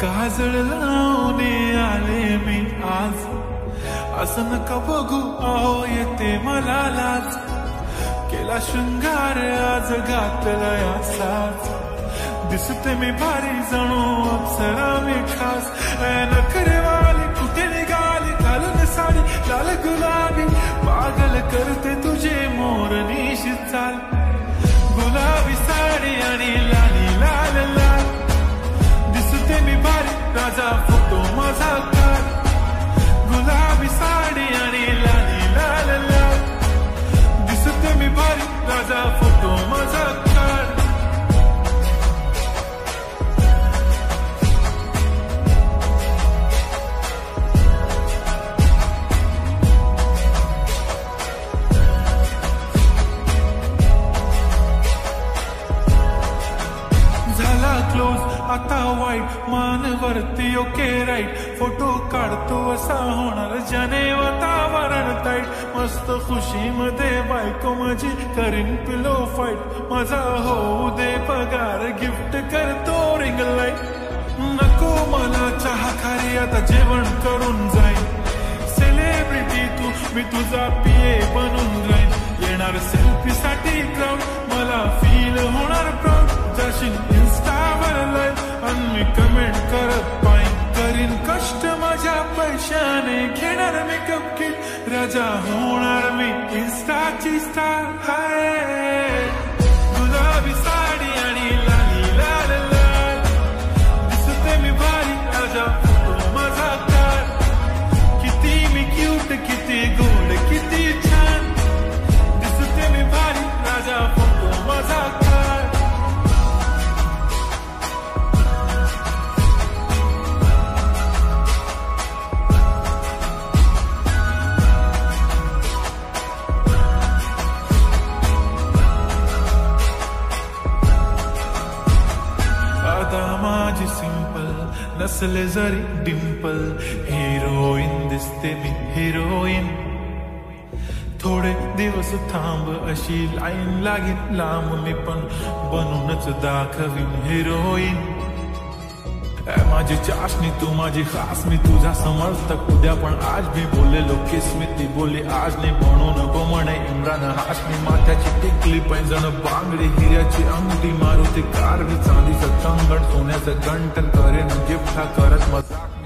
काजळ लावून आले मी आज, असं नका बघू अहो येते मला लाज, केला शृंगार आज घातला असाच, दिसते मी भारी जणू अप्सरा मी खास, नखरेवाली कुठे निघाली घालून साडी लाल गुलाबी, पागल करते तुझे मोरनीशी चाल, गुलाबी साडी आणि लाली लाल लाल, दिसते मी भारी राजा फोटो माझा काढ, गुलाबी साडी आणि लाली लाल लाल, दिसते मी भारी राजा फोटो माझा काढ. आता वाईट मानवरती ओके राईट, फोटो काढतो असा होणार ज्याने वातावरण ताईट, मस्त खुशी मध्ये बायको माझी करीन पिलो फाईट, माझा होऊ दे पगार गिफ्ट करतो रिंग लाईट, नको मला चहा खारी आता जेवण करून जाईन, सेलिब्रिटी तू मी तुझा पिये बनून राहीन, येणार सेल्फी साठी क्राऊड मला फील होणार प्राऊड, जाशील इन्स्टावर लाईव्ह आणि मी कमेंट करत पाईन, करीन कष्ट माझ्या पैशाने, घेणार मेकअप किट राजा होणार मी इन्स्टाची स्टार. हाय गुलाबी साडी आणि लाली लाल लाल, दिसते मी भारी राजा फोटो माझा काढ, किती मी क्यूट किती गोड किती छान, दिसते मी भारी राजा फोटो माझा काढ. माझी सिंपल नसले जरी डिंपल, हिरोईन दिसते मी हिरोईन, थोडे दिवस थांब अशी लाईन लागेल लांब, मी पण बनूनच दाखवीन हिरोईन. माझी चाशनी तू माझी खास, मी तुझा समर्थक उद्या पण आज भी बोललेलो किस मी, ती बोली आज नाही म्हणून म्हणे इम्रान हाशमी, माथ्याची टिकली पैंजण बांगडी हिऱ्याची अंगठी, मारुती कार चांदीचं कंगण सोन्याचं गंटन, करेन गिफ्ट हा करत मजाक.